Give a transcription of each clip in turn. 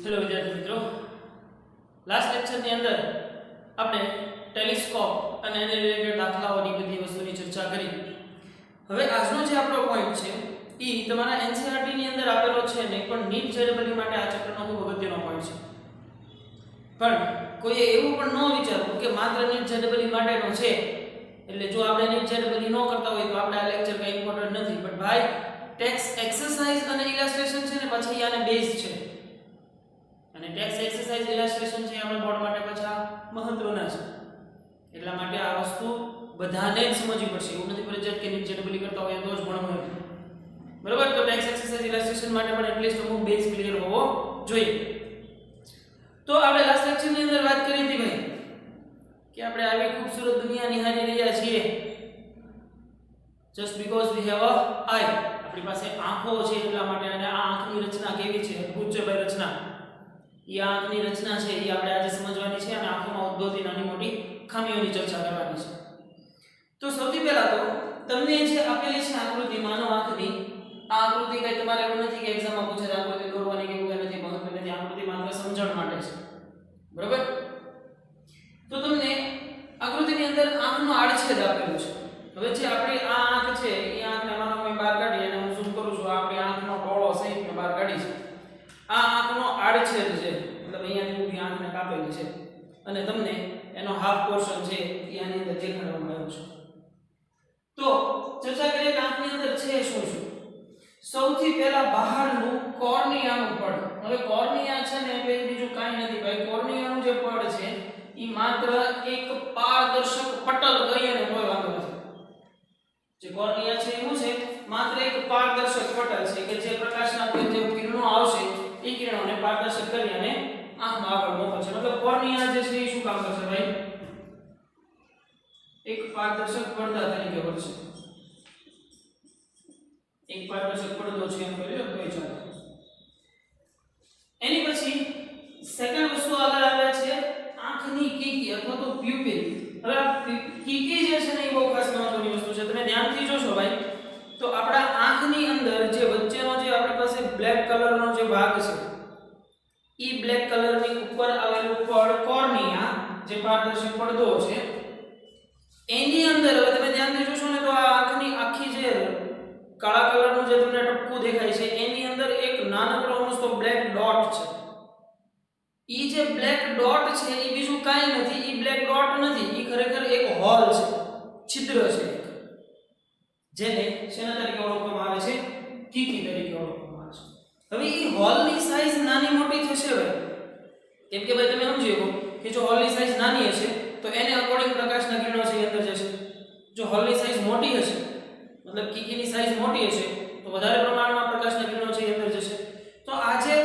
Hello વિદ્યાર્થી મિત્રો, last લેક્ચરની અંદર આપણે ટેલિસ્કોપ અને એને રિલેટેડ દાખલાઓની બધી વસ્તુની ચર્ચા કરી. હવે આજનો જે આપણો પોઈન્ટ છે એ તમારા એનસીઈઆરટી ની અંદર આપેલો છે ને, પણ નીટ જેડબલયુ માટે આ ચેપ્ટરનો ખૂબ અગત્યનો પોઈન્ટ છે. પણ કોઈએ એવું પણ ન વિચારવું કે માત્ર નીટ જેડબલયુ માટેનો છે એટલે જો આપણે નીટ જેડબલયુ ન કરતા હોય તો આપણે આ લેક્ચર કઈ ઇમ્પોર્ટન્ટ નથી. પણ ભાઈ ટેક્સ્ટ એક્સરસાઇઝ અને ઇલસ્ટ્રેશન છે ને, પછી આને બેઝ છે. અને ટેક્સ્ટ એક્સરસાઇઝ ઇલસ્ટ્રેશન છે આપણે બોર્ડ માટે પાછા મહત્વના છે. એટલા માટે આ વસ્તુ બધાને જ સમજવી પડશે. એવું નથી ફરજિયાત કે નીટ જેડબલયુ કરતા હોય તો જ ભણવું. બરાબર? તો ટેક્સ્ટ એક્સરસાઇઝ ઇલસ્ટ્રેશન માટે પણ એટલીસ્ટ અમુક બેઝ ક્લિયર હોવો જોઈએ. તો આપણે લાસ્ટ લેક્ચરની અંદર વાત કરી હતી ભાઈ કે આપણે આવી ખૂબસૂરત દુનિયા નિહાળી રહ્યા છીએ just because we have a eye. આપણી પાસે આંખો છે એટલા માટે. અને આ આંખની રચના કેવી છે? અદ્ભુત છે ભાઈ રચના. એ આંખની રચના છે એ આપણે આજે સમજવાની છે અને આંખોમાં ઉદ્ભવતી નાની મોટી ખામીઓની ચર્ચા કરવાની છે. તો સૌથી પહેલા તો તમને જે આપેલી છે આકૃતિ માનવ આંખની, આ આકૃતિ કઈ તમારે એવું નથી કે એક્ઝામમાં પૂછે તો આકૃતિ દોરવાની કે એવું નથી. મહત્વ નથી. આકૃતિ માત્ર સમજણ માટે છે. બરાબર? તો તમને આકૃતિની અંદર આંખનો આડછેદ આપેલો છે. હવે જે આપણી આ આંખ છે એ આંખને માનો મેં બહાર કાઢી અને હું ઝૂમ કરું છું, આપણી આંખનો ટોળો સહિત મેં બહાર કાઢી છે. આ આંખનો આડછેદ છે, મતલબ અહીંયાથી ઊભી આંખને કાપેલી છે અને તમને એનો હાફ પોર્શન છે એ આની અંદર દેખાડવામાં આવ્યો છે. તો ચર્ચા કરીએ કે આંખની અંદર છે શું શું. સૌથી પહેલા બહારનું કોર્નિયાનું પડ. હવે કોર્નિયા છે ને એટલે બીજું કાંઈ નથી ભાઈ. કોર્નિયાનું જે પડ છે એ માત્ર એક પારદર્શક પટલ કહીએ ને કોઈ વાંધો નથી. જે કોર્નિયા છે એવું છે માત્ર એક પારદર્શક પટલ છે કે જે પ્રકાશના જે કિરણો આવશે એ કિરણોને પારદર્શક કરી અને આંખમાં આગળ મોકલશે. મતલબ કોર્નિયા જે છે એ શું કામ કરશે ભાઈ? એક પારદર્શક પડદા તરીકે વર્તશે. એક પારદર્શક પડદો છે એમ કહી લો તો ચાલે. એની પછી સેકન્ડ વસ્તુ આગળ આવે છે આંખની કીકી અથવા તો પ્યુપિલ. હવે આ કીકી જે છે ને એ બહુ ખાસ મહત્વની વસ્તુ છે. તમે ધ્યાનથી જોશો ભાઈ તો આપણા આંખની અંદર જે વચ્ચેનો જે આપણી પાસે બ્લેક કલરનો જે ભાગ છે એ બ્લેક કલરની ઉપર આવેલું પડ કોર્નિયા જે પારદર્શક પડદો છે એની અંદર હવે તમે ધ્યાનથી જોશો ને તો આ આંખની આખી જે કાળા કલરનું જે તમને ટપકું દેખાય છે એની અંદર એક નાનકડો અમસ્તો બ્લેક ડોટ છે. ઈ જે બ્લેક ડોટ છે એ બીજું કાંઈ નથી. ઈ બ્લેક ડોટ નથી, ઈ ખરેખર એક હોલ છે, છિદ્ર છે એક, જેને શેના તરીકે ઓળખવામાં આવે છે? કીકી તરીકે ઓળખવામાં આવે છે. હવે ઈ હોલની સાઈઝ નાની મોટી થશે ભાઈ. કેમ કે ભાઈ તમે સમજી શકો કે જો હોલની સાઈઝ નાની હશે તો એને અકોર્ડિંગ પ્રકાશના કિરણો છે અંદર જશે. જો હોલની સાઈઝ મોટી હશે મતલબ કીકીની સાઈઝ મોટી હશે તો વધારે પ્રમાણમાં પ્રકાશના કિરણો છે અંદર જશે. તો આ જે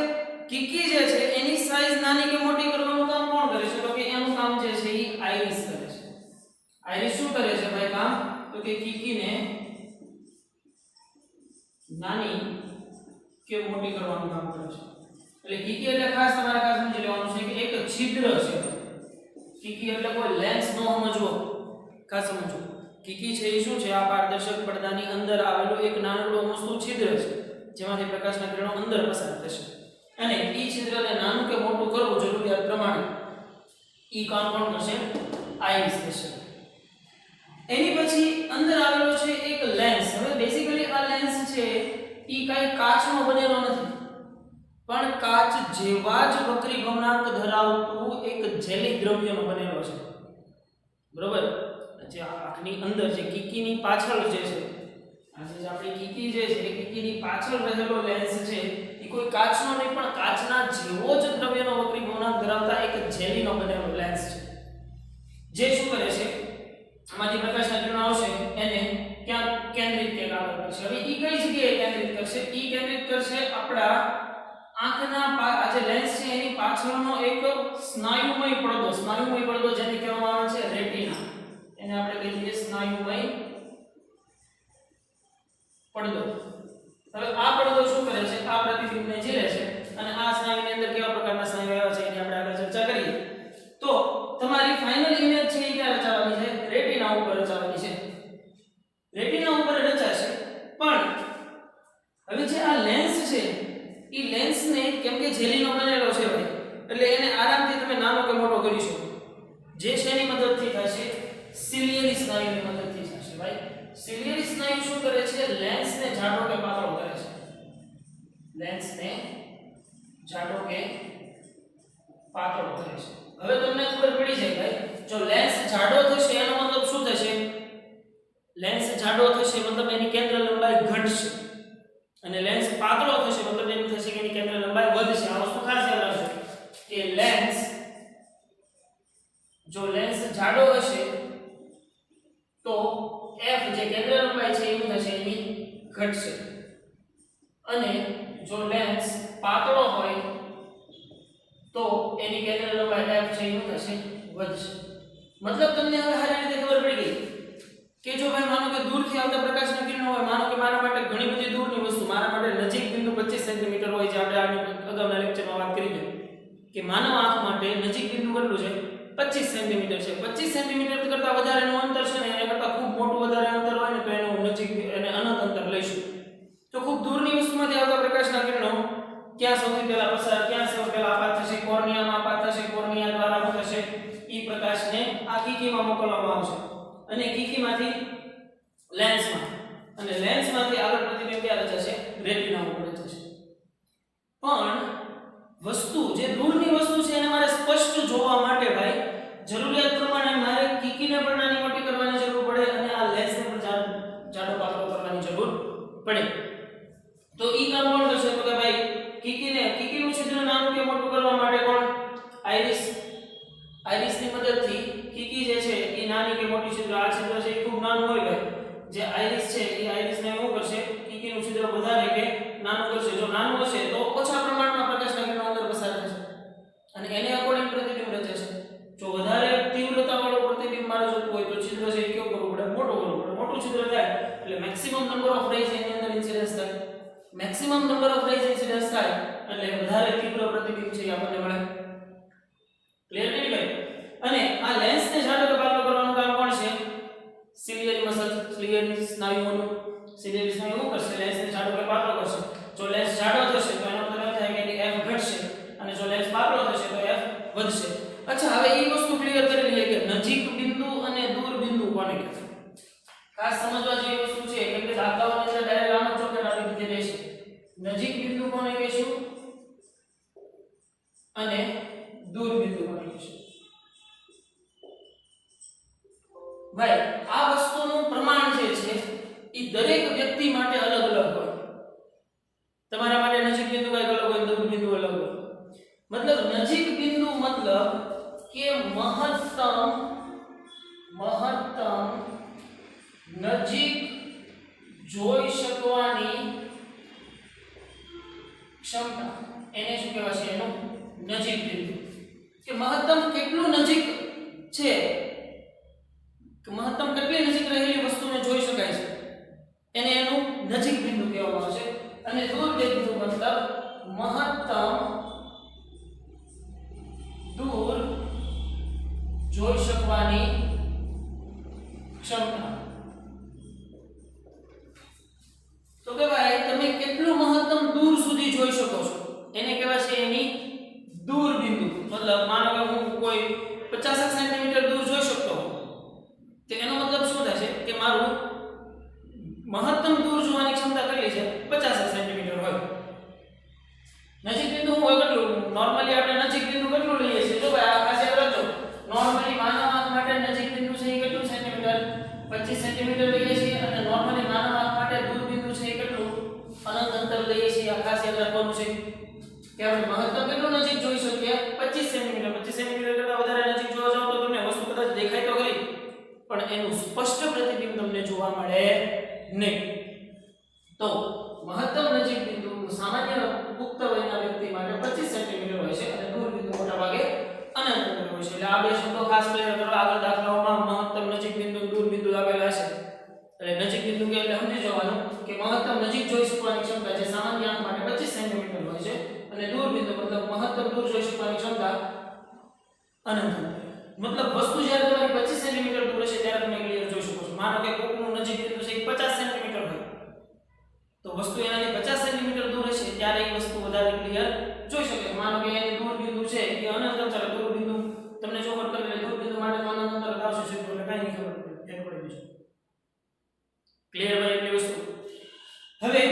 કીકી જે છે એની સાઈઝ નાની કે મોટી કરવાનું કામ કોણ કરે છે? તો કે એનું કામ જે છે એ આઈરિસ કરે છે. આઈરિસ શું કરે છે ભાઈ કામ? તો કે કીકીને નાની કે મોટી કરવાનું કામ કરે છે. એટલે કીકી એટલે ખાસ તમારે ખાસ સમજી લેવાનું છે કે એક છિદ્ર છે. કીકી એટલે કોઈ લેન્સ ન સમજવો, ખાસ સમજો. કીકી છે એ શું છે? આ પારદર્શક પડદાની અંદર આવેલું એક નાનકડું અમસ્તું છિદ્ર છે જેમાંથી પ્રકાશના કિરણો અંદર પસાર થશે. અને ઈ છિદ્રને નાનું કે મોટું કરવું જરૂરિયાત પ્રમાણે ઈ કામ કોણ કરશે? આઈરિસ કરશે. એની પછી અંદર આવેલો છે એક લેન્સ. હવે બેઝિકલી આ લેન્સ છે ઈ કાઈ કાચનો બનેલો નથી, પણ કાચ જેવા જ વક્રી ભ્રમણાંક ધરાવતું એક જેલી દ્રવ્યનો બનેલો છે. બરોબર? જે આંખની અંદર જે કીકીની પાછળ જે છે આજે આપણી કીકી જે છે એ કીકીની પાછળ રહેલો લેન્સ છે એ કોઈ કાચનો નહીં પણ કાચના જેવો જ દ્રવ્યનો વક્રી ભ્રમણાંક ધરાવતા એક જેલીનો બનેલો લેન્સ છે. જે શું કરે છે? આમાંથી પ્રકાશના કિરણો આવશે એને ક્યાં કેન્દ્રિત કરશે. હવે ઈ કઈ જગ્યાએ કેન્દ્રિત કરશે? ઈ કેન્દ્રિત કરશે આપણા આંખના આ જે લેન્સ છે એની પાછળનો એક સ્નાયુમય પડદો. સ્નાયુમય પડદો જેને કહેવામાં આવે છે રેટિના. એને આપણે કહીએ છીએ સ્નાયુમય પડદો. હવે આ પડદો શું કરે છે? આ પ્રતિબિંબને ઝીલે છે અને આ સ્નાયુની અંદર કેવા પ્રકારના સ્નાયુ આવ્યા છે એની આપણે આગળ ચર્ચા કરીએ. તો તમારી ફાઇનલ ઇમેજ છે એ ક્યાં રચાવાની છે? રેટિના ઉપર રચાવાની છે. રેટિના ઉપર રચાશે. પણ હવે જે આ લેન્સ છે ઈ લેન્સને કેમ કે જેલીનો બનેલો છે ભાઈ એટલે એને આરામથી તમે નાનો કે મોટો કરી શકો જે શેની મદદથી થશે સિલિયરી સ્નાયુની મદદથી થશે ભાઈ સિલિયરી સ્નાયુ શું કરે છે લેન્સને જાડો કે પાતળો કરે છે લેન્સને જાડો કે પાતળો કરે છે હવે તમને ખબર પડી જાય ભાઈ જો લેન્સ જાડો થશે એનો મતલબ શું થશે લેન્સ જાડો થશે મતલબ એની કેન્દ્ર લંબાઈ ઘટશે અને લેન્સ પાતળો થશે મતલબ એમ થશે કે એની કેન્દ્ર લંબાઈ વધશે આ વસ્તુ ખાસ યાદ રાખજો કે લેન્સ જો લેન્સ જાડો હશે તો f જે કેન્દ્ર લંબાઈ છે એ થશે એની ઘટશે અને જો લેન્સ પાતળો હોય તો એની કેન્દ્ર લંબાઈ f છે એ થશે વધશે મતલબ તમને હવે સારી રીતે ખબર પડી ગઈ કે જો ભાઈ માનો કે દૂરથી આવતા પ્રકાશના કિરણો હોય માનો કે મારા માટે ઘણી બધી દૂરની વસ્તુ મારા માટે નજીક બિંદુ 25 સેન્ટીમીટર હોય જે આપણે અગાઉના લેક્ચરમાં વાત કરી છે કે માનવ આંખ માટે નજીક બિંદુ કેટલું છે 25 સેન્ટીમીટર છે 25 સેન્ટીમીટર કરતા વધારેનું અંતર છે ને એના કરતા ખૂબ મોટું વધારે અંતર હોય ને તો એનું નજીક એને અનંત અંતર લઈશું તો ખૂબ દૂરની વસ્તુમાંથી આવતા પ્રકાશના કિરણો ક્યાં સૌથી પહેલા પસાર ક્યાં સૌથી પહેલા આપાત થશે કોર્નિયામાં આપાત થશે કોર્નિયા દ્વારા શું થશે ઈ પ્રકાશને આ કીકીમાં મોકલવામાં આવશે અને કીકીમાંથી લેન્સમાં અને લેન્સમાંથી આગળ પ્રતિબિંબ ક્યાં રચાશે રેટિના ઉપર રચાશે પણ વસ્તુ જે દૂરની વસ્તુ છે એને મારે સ્પષ્ટ જોવા માટે ભાઈ જરૂરિયાત પ્રમાણે મારે કીકીને પણ નાની મોટી કરવાની જરૂર પડે અને આ લેન્સને પણ જાડો પાતળો કરવાની જરૂર પડે તો ઈ કામ કોણ કરશે તો કે ભાઈ કીકીનું છિદ્ર નાનું કે મોટું કરવા માટે કોણ આઈરિસની મદદથી કીકી જે છે એ નાની કે મોટી છિદ્ર આ છિદ્ર છે એ ખૂબ નાનું હોય ભાઈ જે આઈરિસ છે એ આઈરિસને શું કરશે કીકીનું છિદ્ર વધારે કે નાનું કરશે જો નાનું હશે તો ઓછા પ્રમાણમાં પ્રકાશના કિરણો અંદર પસાર થશે અને એને અકોર્ડિંગ પ્રતિબિંબ રચાશે જો વધારે તીવ્રતાવાળો પ્રતિબિંબ મારે જોતું હોય તો છિદ્ર છે એ કેવું કરવું પડે મોટું કરવું પડે મોટું છિદ્ર થાય એટલે મેક્સિમમ નંબર ઓફ રેઝ એની અંદર ઇન્સિડન્સ થાય maximum number of rays incidence થાય એટલે વધારે તીવ્ર પ્રતિબિંબ છે એ આપણને મળે ક્લિયર નહીં ભાઈ અને આ લેન્સને જાડો કે પાતળો કરવાનું કામ કોણ છે સિલિયરી મસલ સિલિયરી સ્નાયુઓનું સિલિયરી સ્નાયુ શું કરશે લેન્સને જાડો કે પાતળો કરશે જો લેન્સ જાડો થશે તો એનો મતલબ થાય કે એની f ઘટશે અને જો લેન્સ પાતળો થશે તો f વધશે અચ્છા હવે એ વસ્તુ ક્લિયર કરી લઈએ કે નજીક બિંદુ અને દૂર બિંદુ કોને કહેવાય ખાસ સમજવા જેવી વસ્તુ છે કેમ કે દાખલાઓની અંદર ડાયરેક્ટ આમ જ ચોકલેટ આપી દીધી રહેશે નજીક બિંદુ કોને કહેશું અને દૂર બિંદુ કોને કહેશું ભાઈ આ વસ્તુનું પ્રમાણ જે છે એ દરેક વ્યક્તિ માટે અલગ અલગ હોય તમારા માટે નજીક બિંદુ કઈ અલગ હોય દૂર બિંદુ અલગ હોય મતલબ નજીક બિંદુ મતલબ કે મહત્તમ નજીક જોઈ શકવાની ક્ષમતા એને શું કહેવાય છે એનું નજીક બિંદુ કે મહત્તમ કેટલું નજીક છે કે મહત્તમ કેટલી નજીક રહેલી વસ્તુને જોઈ શકાય છે એને એનું નજીક બિંદુ કહેવામાં આવે છે અને દૂર બિંદુ મતલબ મહત્તમ દૂર જોઈ શકવાની ક્ષમતા તો કે ભાઈ તમે કેટલું મહત્તમ દૂર સુધી જોઈ શકો છો એને કહેવાય છે એની દૂર બિંદુ મતલબ માનો કે હું કોઈ 50 સેન્ટીમીટર દૂર જોઈ શકતો હોઉં તો એનો મતલબ શું થાય છે કે મારું મહત્તમ દૂર જોવાની ક્ષમતા કેટલી છે 50 સેન્ટીમીટર હોય નજીક બિંદુ હું હોય કેટલું નોર્મલી આપણે નજીક બિંદુ કેટલું લઈએ છીએ જો ભાઈ આ ખાસ યાદ રાખજો નોર્મલી માનવ આંખ માટે નજીક બિંદુ છે એ કેટલું સેન્ટીમીટર 25 સેન્ટીમીટર લઈએ છીએ અને નોર્મલી માનવ આંખ માટે દૂર બિંદુ છે એ કેટલું અનંત અંતર લઈએ છીએ આ ખાસ યાદ રાખવાનું છે કે આપણે મહત્તમ કેટલું નજીક જોઈ શકીએ 25 સેન્ટીમીટર 25 સેન્ટીમીટર કરતા વધારે નજીક જોવા જાવ તો તમને વસ્તુ કદાચ દેખાય તો ખરી પણ એનું સ્પષ્ટ પ્રતિબિંબ તમને જોવા મળે નહીં તો મહત્તમ નજીક બિંદુ સામાન્ય પુખ્ત વયના વ્યક્તિ માટે 25 સેન્ટીમીટર હોય છે અને દૂર બિંદુ મોટા ભાગે અનંત અંતર હોય છે એટલે આ બે શબ્દો ખાસ ક્લિયર કરો આગળ દાખલાઓમાં મહત્તમ નજીક બિંદુ દૂર બિંદુ આપેલા છે એટલે નજીક બિંદુ કે એટલે સમજી જવાનું કે મહત્તમ નજીક જોઈ શકવાની ક્ષમતા જે સામાન્ય આંખ માટે 25 સેન્ટીમીટર હોય છે અને દૂર બિંદુ મતલબ મહત્તમ દૂર જોઈ શકવાની ક્ષમતા અનંત અંતર મતલબ વસ્તુ જ્યારે તમારી 25 સેન્ટીમીટર દૂર હશે ત્યારે તમે ક્લિયર જોઈ શકો છો માનો કે કોકનું નજીક બિંદુ છે 50 સેન્ટીમીટર હોય તો વસ્તુ એનાથી 50 સેન્ટીમીટર દૂર હશે ત્યારે એ વસ્તુ વધારે ક્લિયર જોઈ શકે. માનો કે એની દૂર બિંદુ છે એ અનંત અંતર, દૂર બિંદુ તમને ચોખર કરી દૂર બિંદુ માટે તો અનંત અંતર આવશે સીધું, એટલે કાંઈ નહીં ખબર પડે, એક પડી જશે. ક્લિયર ભાઈ એટલી વસ્તુ. હવે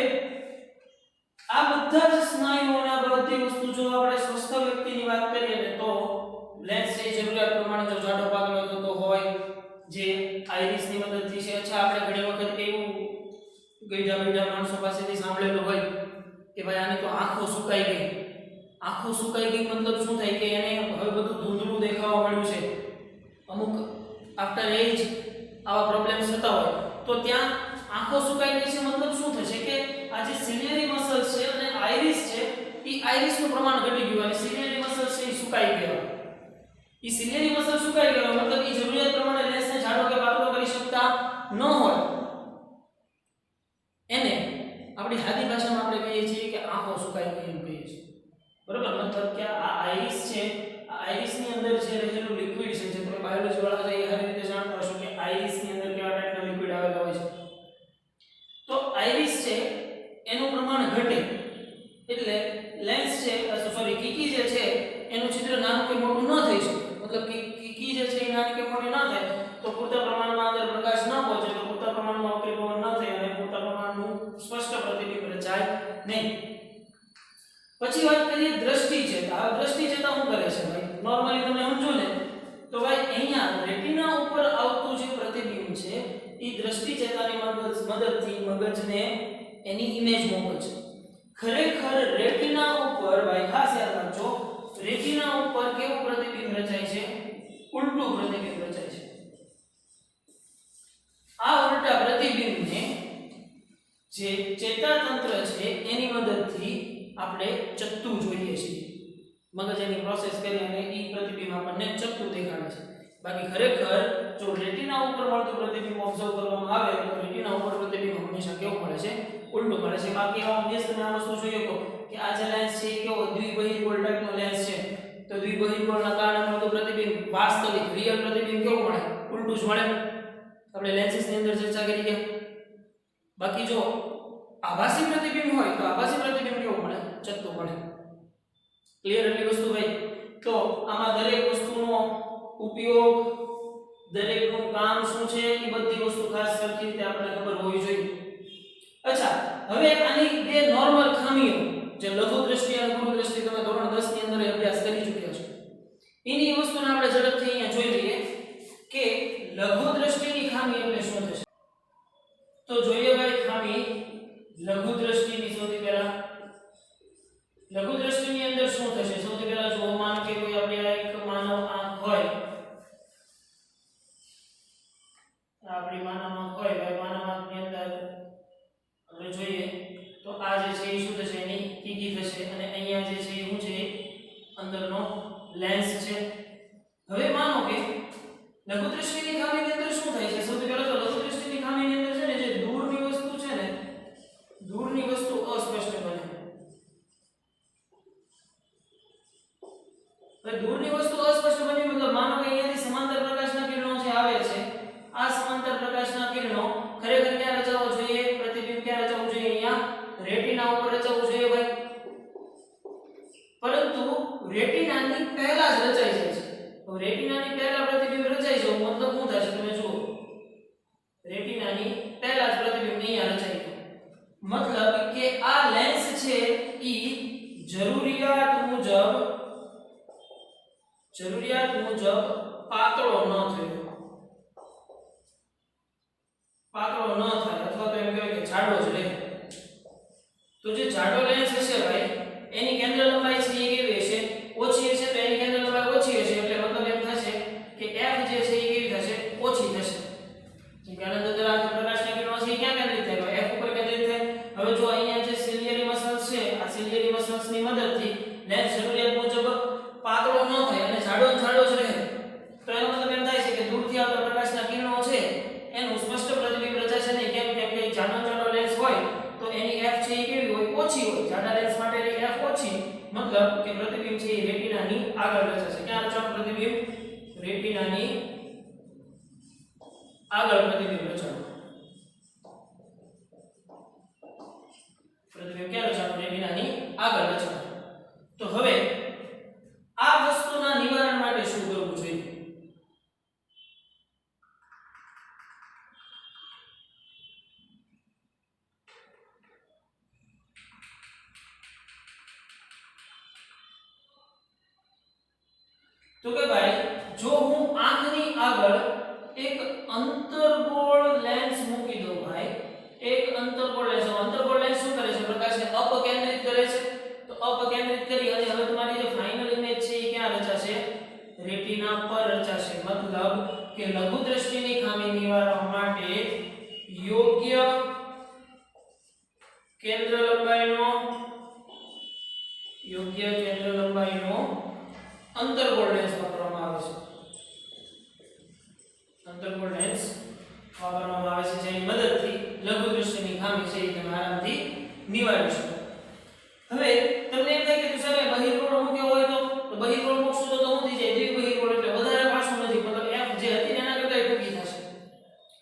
આ બધા જ સ્નાયુઓના બધી વસ્તુ જો આપણે સ્વસ્થ વ્યક્તિની વાત કરીએ ને તો લેન્સ છે જરૂરિયાત પ્રમાણે જો જાડો પાતળો થતો હોય જે આઈરિસની મદદથી છે. અચ્છા આપણે ઘણી વખત એવું ગઈઢા માણસો પાસેથી સાંભળેલું હોય કે ભાઈ આની તો આંખો સુકાઈ ગઈ. આંખો સુકાઈ ગઈ મતલબ શું થાય કે એને હવે બધું ધૂંધળું દેખાવા મળ્યું છે. અમુક આફ્ટર એજ આવા પ્રોબ્લેમ્સ થતા હોય તો ત્યાં આંખો સુકાઈ ગઈ છે મતલબ શું થશે કે આ જે સિલિયરી મસલ્સ છે અને આઈરિસ છે એ આઈરિસનું પ્રમાણ ઘટી ગયું અને સિલિયરી મસલ્સ છે એ સુકાઈ ગયા. એ સિલિયરી મસલ સુકાઈ ગયો મતલબ એ જરૂરિયાત પ્રમાણે લેન્સને જાડો કે પાતળો કરી શકતા ન હોય. એને આપણી સાદી ભાષામાં આપણે કહીએ છીએ કે આંખો સુકાઈ ગઈ એમ કહીએ છીએ. બરોબર, મતલબ કે આ આઈરિસ છે, આ આઈરિસની અંદર જે રહેલું લિક્વિડ છે જે તમે બાયોલોજી વાળા છે એ સારી રીતે જાણતા હશો કે આઈરિસની અંદર કેવા ટાઈપના લિક્વિડ આવેલા હોય છે. તો આઈરિસ છે એનું પ્રમાણ ઘટે એટલે લેન્સ છે સોરી કીકી જે છે એનું છિદ્ર નાનું કે મોટું ન થઈ શકે. મતલબ કે કીકી જે છે એ નાની કે મોટી ન થાય તો પૂરતા પ્રમાણમાં અંદર પ્રકાશ ન પહોંચે તો પૂરતા પ્રમાણમાં વક્રીભવન ન થાય અને પૂરતા પ્રમાણનું સ્પષ્ટ પ્રતિબિંબ રચાય નહીં. પછી વાત કરીએ દ્રષ્ટિ ચેતા. આ દ્રષ્ટિ ચેતા શું કરે છે ભાઈ? નોર્મલી તમે સમજો ને તો ભાઈ અહીંયા રેટિના ઉપર આવતું જે પ્રતિબિંબ છે એ દ્રષ્ટિ ચેતાની મદદથી મગજને એની ઇમેજ મોકલે છે. ખરેખર રેટિના ઉપર ભાઈ ખાસ યાદ રાખજો, રેટિના ઉપર કેવું પ્રતિબિંબ રચાય છે? ઉલટું પ્રતિબિંબ રચાય છે. આ ઉલટા પ્રતિબિંબને જે ચેતાતંત્ર છે એની મદદથી આપણે ચત્તું જોઈએ છીએ. મગજ એની પ્રોસેસ કરી અને એ પ્રતિબિંબ આપણને ચત્તું દેખાડે છે. બાકી ખરેખર જો રેટિના ઉપર મળતું પ્રતિબિંબ ઓબ્ઝર્વ કરવામાં આવે તો રેટિના ઉપર પ્રતિબિંબ હંમેશા કેવું મળે છે? ઉલટું મળે છે. બાકી આવા મેસ તમે આ વસ્તુ જોઈએ કે આ જે લેન્સ છે એ કેવો દ્વિબહિર્ગોળ ટાઈપનો લેન્સ છે તો દ્વિબહિર્ગોળના કારણે મળતું પ્રતિબિંબ વાસ્તવિક રિયલ પ્રતિબિંબ કેવું મળે? ઉલટું જ મળે. આપણે લેન્સીસની અંદર ચર્ચા કરી ગયા. બાકી જો આભાસી પ્રતિબિંબ હોય તો આભાસી પ્રતિબિંબ કેવું મળે? ચત્તું મળે. ક્લિયર એટલી વસ્તુ ભાઈ? તો આમાં દરેક વસ્તુનો ઉપયોગ, દરેકનું કામ શું છે એ બધી વસ્તુ ખાસ સરખી રીતે આપણે ખબર હોવી જોઈએ. અચ્છા, હવે આની બે નોર્મલ ખામીઓ જે લઘુ દ્રષ્ટિ અને ગુરુ દ્રષ્ટિ તમે ધોરણ 10 ની અંદર અભ્યાસ કરી ચૂક્યા છો એની વસ્તુને આપણે ઝડપથી અહીંયા જોઈ લઈએ કે લઘુ દ્રષ્ટિની ખામી એટલે શું થશે. તો જોઈએ ભાઈ ખામી લઘુ દ્રષ્ટિની. સૌથી પહેલા લઘુ દ્રષ્ટિની અંદર શું થશે? સૌથી પહેલા જો માનો કે કોઈ આપણે એક માનવ આંખ હોય, આપણી માનવ આંખ હોય ભાઈ, માનવ આંખની અંદર આપણે જોઈએ તો આ જે છે એ શું થશે? એની કીકી થશે અને અહીંયા જે છે એ શું છે? અંદરનો લેન્સ છે. હવે માનો કે લઘુ દ્રષ્ટિની ખામીની અંદર શું થાય છે? સૌથી પહેલા તો લઘુ દ્રષ્ટિની ખામીની અંદર છે ને જે દૂરની વસ્તુ છે ને, દૂરની વસ્તુ અસ્પષ્ટ બને. હવે દૂરની વસ્તુ અસ્પષ્ટ બની મતલબ માનો કે અહીંયાથી સમાંતર પ્રકાશના કિરણો જે આવે છે આ સમાંતર પ્રકાશના કિરણો ખરેખર ક્યાં રચાવવા જોઈએ? પ્રતિબિંબ ક્યાં રચાવવું જોઈએ? અહીંયા રેટિના ઉપર રચાવવું જોઈએ ભાઈ. પરંતુ રેટિનાની પહેલા જ રચાઈ જાય છે. તો રેટિનાની પહેલા પ્રતિબિંબ રચાઈ જાય મતલબ શું થશે? તમે જુઓ, રેટિનાની પહેલા જ પ્રતિબિંબ અહીંયા રચાઈ ગયું. મતલબ કે આ લેન્સ છે ઈ જરૂરિયાત મુજબ પાતળો ન થયો, પાતળો ન થાય અથવા તો એમ કહેવાય કે જાડો જ રહે. તો જે જાડો લેન્સ હશે ભાઈ એની કેન્દ્ર લંબાઈ છે એ કેવી હશે? ઓછી હશે. તો એની કેન્દ્ર લંબાઈ ઓછી હશે એટલે મતલબ એમ થશે કે f જે છે એ કેવી થશે? ઓછી થશે. જે કે અનંત અંતરાલ પ્રકાશના કિરણો છે એ ક્યાં કેન્દ્રિત થાય? f ઉપર કેન્દ્રિત થાય. હવે જો અહીંયા જે સિલિયરી મસલ્સ છે આ સિલિયરી મસલ્સની મદદથી લેન્સ જરૂરિયાત મુજબ પાતળો ન થાય અને જાડો જ રહે તો એનો મતલબ એમ થાય છે કે દૂરથી આવતા પ્રકાશના કિરણો છે એનું સ્પષ્ટ પ્રતિબિંબ રચાશે નહીં. કેમ કે જાડો લેન્સ હોય તો એની f છે એ કેવી હોય? ઓછી હોય. જાડા લેન્સ માટેની f ઓછી મતલબ કે પ્રતિબિંબ છે એ રેટિનાની આગળ રચાશે. ક્યાં રચાશે પ્રતિબિંબ? રેટિનાની આગળ પ્રતિબિંબ રચાશે. પ્રતિબિંબ ક્યાં રચાણું રેટિનાની આગળ રચાણું તો હવે આ વસ્તુના નિવારણ માટે શું કરવું જોઈએ तो के भाई जो હું આંખની આગળ એક અંતર્ગોળ લેન્સ મૂકી દઉં ભાઈ એક અંતર્ગોળ લેન્સ શું કરે છે પ્રકાશને અપકેન્દ્રિત કરે છે તો અપકેન્દ્રિત કરી અને હવે તમારી જે ફાઇનલ ઇમેજ છે એ ક્યાં રચાશે રેટિના પર રચાશે મતલબ કે લઘુ દ્રષ્ટિની ખામી નિવારવા માટે યોગ્ય કેન્દ્ર લંબાઈનો અંતર્ગોળ લેન્સ વાપરવામાં આવે છે અંતર્ગોળ લેન્સ વાપરવામાં આવે છે જેની મદદથી લઘુ દ્રષ્ટિની ખામી છે એ તમે આરામથી નિવારી શકો હવે તમને એમ થાય કે સાહેબ બહિર્ગોળ મૂક્યો હોય તો બહિર્ગોળ મૂકશું તો શું થઈ જાય દ્વિબહિર્ગોળ એટલે વધારે પાછું નથી મતલબ f જે હતી એના કરતા ટૂંકી થશે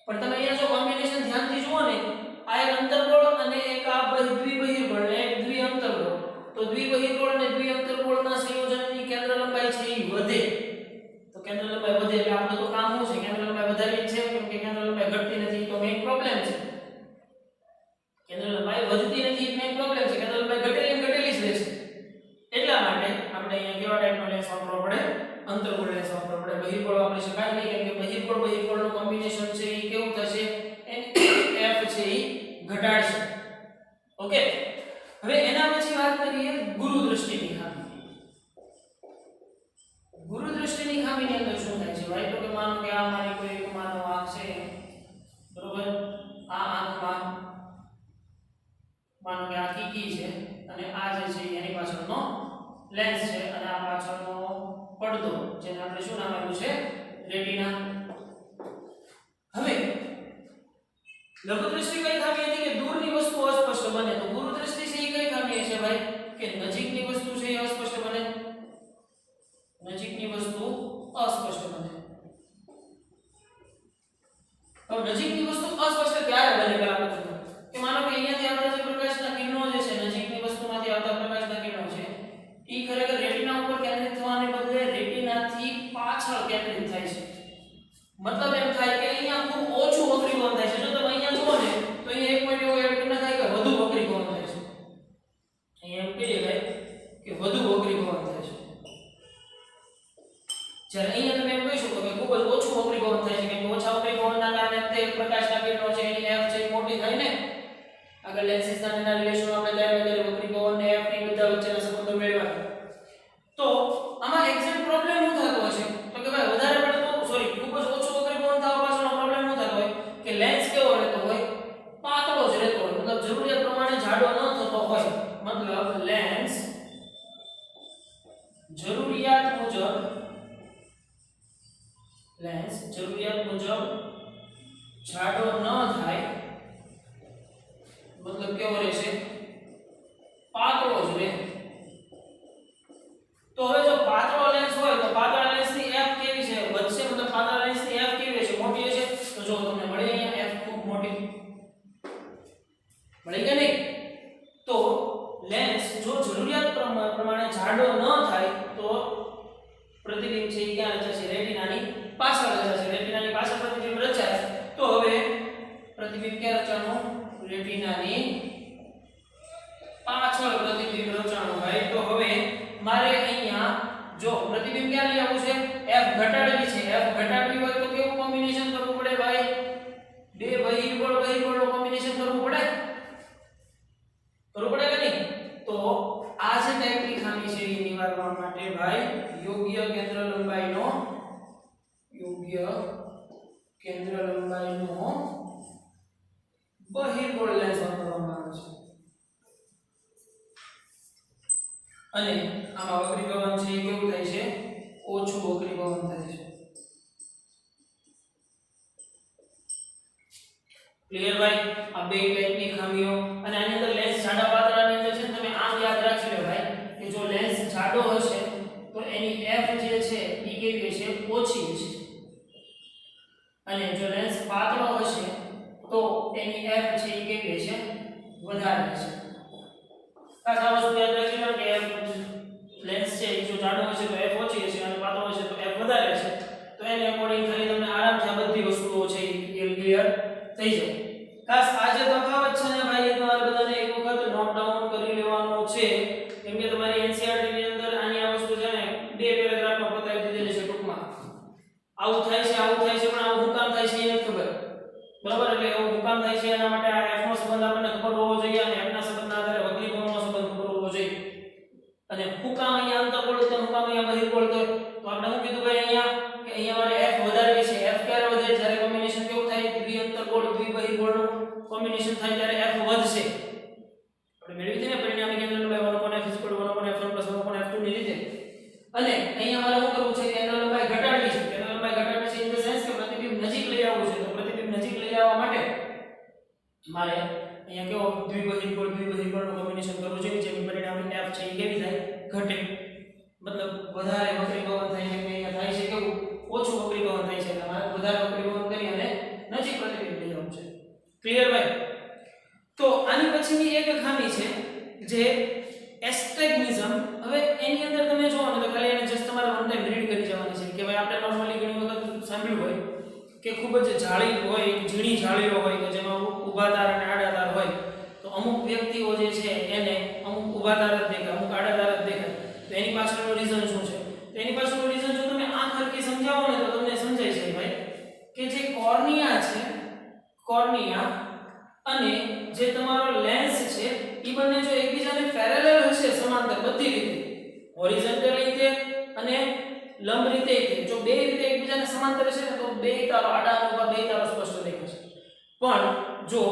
પણ તમે અહીંયા જો કોમ્બિનેશન ધ્યાનથી જુઓ ને આ એક અંતર્ગોળ અને એક આ દ્વિબહિર્ગોળ ને એક દ્વિઅંતર્ગોળ તો દ્વિબહિર્ગોળ અને દ્વિઅંતર્ગોળના સંયોજનની કેન્દ્ર લંબાઈ છે એ વધે તો કેન્દ્ર લંબાઈ વધે એટલે આપણે તો કામ શું છે કેન્દ્ર લંબાઈ વધારવી જ છે કેમ કે કેન્દ્ર લંબાઈ ઘટતી નથી તો મેઈન પ્રોબ્લેમ છે કેન્દ્ર લંબાઈ વધતી નથી મેઈન પ્રોબ્લેમ છે કેન્દ્ર લંબાઈ ઘટેલી જ રહેશે એટલા માટે આપણે અહીંયા કેવા ટાઈપનો લેન્સ વાપરવો પડે અંતર્ગોળ લેન્સ વાપરવો પડે બહિર્ગોળ વાપરી શકાય નહીં કેમ કે બહિર્ગોળનું કોમ્બિનેશન છે એ કેવું થશે f છે એ ઘટાડશે ઓકે હવે એના પછી વાત કરીએ ગુરુ દ્રષ્ટિની ખામી ની અંદર શું થાય છે ભાઈ તો કે માનો કે આ મારી કોઈ એક માનો આંખ છે બરોબર આ આંખમાં માનો કે આ કીકી છે અને આ જે છે એની પાછળનો લેન્સ છે અને આ પાછળનો પડદો જેને આપણે શું નામ આપ્યું છે રેટિના હવે લઘુ દ્રષ્ટિ કઈ ખામી હતી કે દૂરની વસ્તુ અસ્પષ્ટ બને તો ગુરુ દ્રષ્ટિ છે એ કઈ ખામી છે ભાઈ કે નજીકની વસ્તુ છે એ અસ્પષ્ટ બને નજીકની વસ્તુ અસ્પષ્ટ બને હવે નજીકની વસ્તુ અસ્પષ્ટ ક્યારે બને પેલા આપણે કે માનો કે અહીંયાથી આવતા જે પ્રકાશના કિરણો જે છે નજીકની વસ્તુમાંથી આવતા પ્રકાશના કિરણો છે એ ખરેખર રેટિના ઉપર કેન્દ્રિત થવાને બદલે રેટિનાથી પાછળ કેન્દ્રિત થાય છે મતલબ એમ થાય કે અહીંયા ખૂબ ઓછું વક્રીભવન થાય છે જો તમે અહીંયા જુઓ ને તો અહીંયા એક પોઈન્ટ એવો એડ કરી થાય કે વધુ વક્રીભવન થાય છે અહીંયા એમ કહીએ ભાઈ કે વધુ વક્રીભવન થાય છે જ્યારે અહીંયા તમે એમ કહી શકો કે ખૂબ જ ઓછું વક્રીભવન થાય છે કેમ કે ઓછા વક્રીભવનના કારણે તે પ્રકાશના કિરણો છે એની f છે એ મોટી થાય ને આગળ લેન્સીસના એના રિલેશન આપણે ત્યારે વક્રીભવન ને f ની બધા વચ્ચેના સંબંધો મેળવવા તો આમાં એક્ઝેક્ટ પ્રોબ્લેમ શું થતો હશે તો કે ભાઈ વધારે પડતો સોરી ખૂબ જ ઓછો વક્રીભવન થવા પાછળનો પ્રોબ્લેમ શું થતો હોય કે લેન્સ કેવો રહેતો હોય પાતળો જ રહેતો હોય મતલબ જરૂરિયાત પ્રમાણે જાડો ન થતો હોય મતલબ લેન્સ જરૂરિયાત મુજબ જાડો ન થાય મતલબ કેવો રહેશે પાતળો જ રહે તો હવે જો પાતળો લેન્સ હોય તો પાતળા લેન્સની f કેવી છે વધશે મતલબ પાતળા લેન્સની f કેવી હશે મોટી હશે તો જો તમને મળી અહીંયા f ખૂબ મોટી મળી કે નહીં તો લેન્સ જો જરૂરિયાત પ્રમાણે જાડો ન થાય તો પ્રતિબિંબ છે એ ક્યાં રચાશે રેટિનાની પાછળ રચાશે રેટિનાની પાછળ પ્રતિબિંબ રચાય તો હવે પ્રતિબિંબ ક્યાં રચાનું રેટિનાની પાછળ પ્રતિબિંબ રચાણું ભાઈ તો હવે મારે અહીંયા જો પ્રતિબિંબ ક્યાં લઈ આવવું છે f ઘટાડવી છે f ઘટાડવી હોય તો કેવું કોમ્બિનેશન કરવું પડે ભાઈ બે બહિર્ગોળનું કોમ્બિનેશન કરવું પડે કે નહીં તો આ જે ટાઈપની ખામી છે એ નિવારવા માટે ભાઈ યોગ્ય કેન્દ્ર લંબાઈનો બહિર્ગોળ લેન્સ વાપરવામાં આવે છે અને આમાં વક્રીભવન છે એ કેવું થાય છે ઓછું વક્રીભવન થાય છે ક્લિયર ભાઈ આ બે ટાઈપની ખામીઓ અને આની અંદર લેન્સ જાડા પાતળાની અંદર છે તમે આમ યાદ રાખી લો ભાઈ કે જો લેન્સ જાડો હશે તો એની f જે છે એ કેવી હશે ઓછી હશે અને જો લેન્સ પાતળો હશે તો એની f છે એ કેવી હશે વધારે હશે ખાસ આ વસ્તુ યાદ રાખજો કે લેન્સ છે એ જો જાડો હશે તો f ઓછી હશે અને પાતળો હશે તો f વધારે હશે તો એને અકોર્ડિંગ ખાલી તમને આરામથી આ બધી વસ્તુઓ છે એ ક્લિયર થઈ જાય ખાસ આ જે તફાવત છે ને ભાઈ એ તમારે બધાને એક વખત નોટ ડાઉન કરી લેવાનો છે કેમ કે તમારી NCERT ની અંદર આની આ વસ્તુ છે ને બે પેરેગ્રાફમાં બતાવી દીધેલી છે ટૂંકમાં આવું થાય છે પણ આવું હું કામ થાય છે એ નથી ખબર બરાબર એટલે એવું હું કામ થાય છે એના માટે આ f નો સંબંધ આપણને ખબર હોવો જોઈએ અને f ના સંબંધના આધારે વક્રીકોણનો સંબંધ ખબર હોવો જોઈએ અને હું કામ અહીંયા અંતર્ગોળ તો હું કામ અહીંયા બહિર્ગોળ તો આપણે શું કીધું ભાઈ અહીંયા કે અહીંયા મારે f વધારે છે f ક્યારે વધે જ્યારે કોમ્બિનેશન કેવું થાય દ્વિ અંતર્ગોળ દ્વિ બહિર્ગોળનું કોમ્બિનેશન થાય ત્યારે f વધશે આપણે મેળવી હતી ને પરિણામી કેન્દ્ર લંબાઈ 1/f 1/f1 + 1/f2 ની રીતે અને અહીંયા મારે શું કરવું છે કેન્દ્ર લંબાઈ ઘટાડવી છે કેન્દ્ર લંબાઈ ઘટાડવી છે ઇન ધ સેન્સ કે પ્રતિબિંબ નજીક લઈ આવવું છે તો પ્રતિબિંબ નજીક લઈ આવવા માટે મારે અહીંયા કેવો દ્વિ બહિર્ગોળનું કોમ્બિનેશન કરવું છે જેની પરિણામી f છે એ કેવી થાય ઘટે મતલબ વધારે વક્રીભવન થાય છે કે અહીંયા થાય છે કેવું ઓછું વક્રીભવન થાય છે એટલે મારે વધારે વક્રીભવન કરી અને નજીક પ્રતિબિંબ લઈ આવવું છે ક્લિયર ભાઈ તો આની પછીની એક ખામી છે જે એસ્ટેગ્મિઝમ હવે એની અંદર તમે જોવો ને તો ખાલી એને જસ્ટ તમારે વન ટાઈમ રીડ કરી જવાની છે કે ભાઈ આપણે નોર્મલી ઘણી વખત સાંભળ્યું હોય કે ખૂબ જ જાળી હોય ઝીણી જાળીઓ હોય કે જેમાં ઊભા તાર અને આડા તાર હોય તો અમુક વ્યક્તિઓ જે છે એને અમુક ઊભા તાર જ દેખાય અમુક આડા તાર જ દેખાય તો એની પાછળનું રીઝન શું છે તો એની પાછળનું રીઝન જો તમે આંખ હરખી સમજાવો ને તો તમને સમજાય છે ભાઈ કે જે કોર્નિયા છે કોર્નિયા અને જે તમારો લેન્સ છે એ બંને જો એકબીજાને પેરેલલ હશે સમાંતર બધી રીતે હોરિઝોન્ટલ રીતે અને લંબ રીતે જો બે રીતે એકબીજાને સમાંતર હશે ને તો બે તારો આડા ઊભા બે તારો સ્પષ્ટ દેખાશે પણ જો